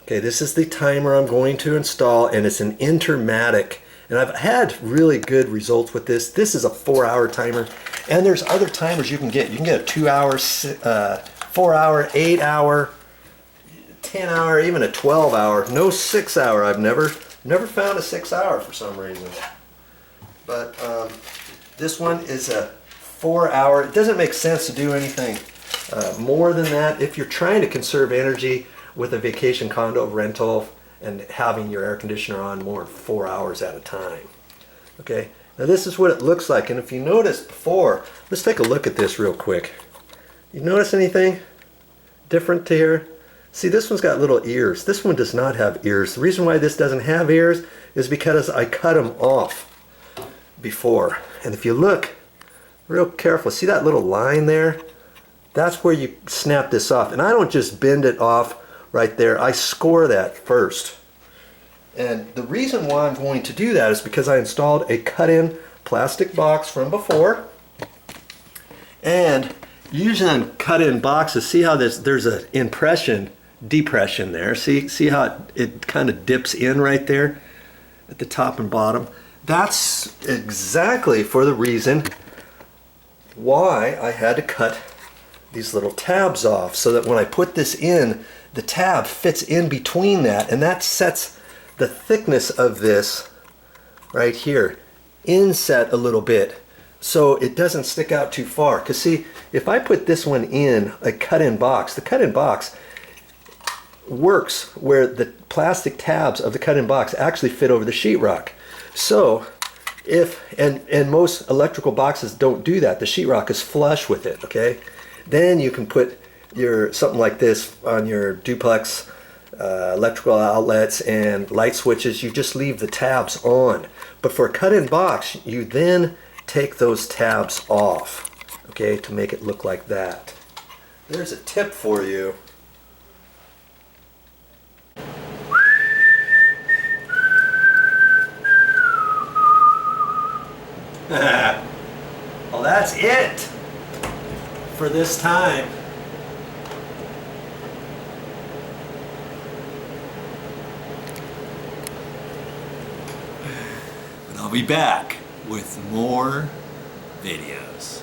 Okay, this is the timer I'm going to install, and it's an Intermatic. And I've had really good results with this. This is a 4-hour timer, and there's other timers you can get. You can get a 2-hour, 4-hour, 8-hour, 10-hour, even a 12-hour. No 6-hour. I've never found a 6-hour for some reason. But this one is a 4-hour. It doesn't make sense to do anything more than that if you're trying to conserve energy with a vacation condo rental and having your air conditioner on more than 4 hours at a time. Okay, now this is what it looks like, and if you noticed before, let's take a look at this real quick. You notice anything different to here? See, this one's got little ears. This one does not have ears. The reason why this doesn't have ears is because I cut them off before. And if you look real careful, see that little line there? That's where you snap this off. And I don't just bend it off right there. I score that first. And the reason why I'm going to do that is because I installed a cut-in plastic box from before. And usually on cut-in boxes, see how there's an depression there. See how it kind of dips in right there at the top and bottom. That's exactly for the reason why I had to cut these little tabs off, so that when I put this in, the tab fits in between that, and that sets the thickness of this right here inset a little bit so it doesn't stick out too far. Because see, if I put this one in a cut-in box, the cut-in box works where the plastic tabs of the cut-in box actually fit over the sheetrock. So and most electrical boxes don't do that. The sheetrock is flush with it, okay? Then you can put something like this on your duplex electrical outlets and light switches. You just leave the tabs on. But for a cut-in box, you then take those tabs off, okay, to make it look like that. There's a tip for you. Well, that's it for this time. But I'll be back with more videos.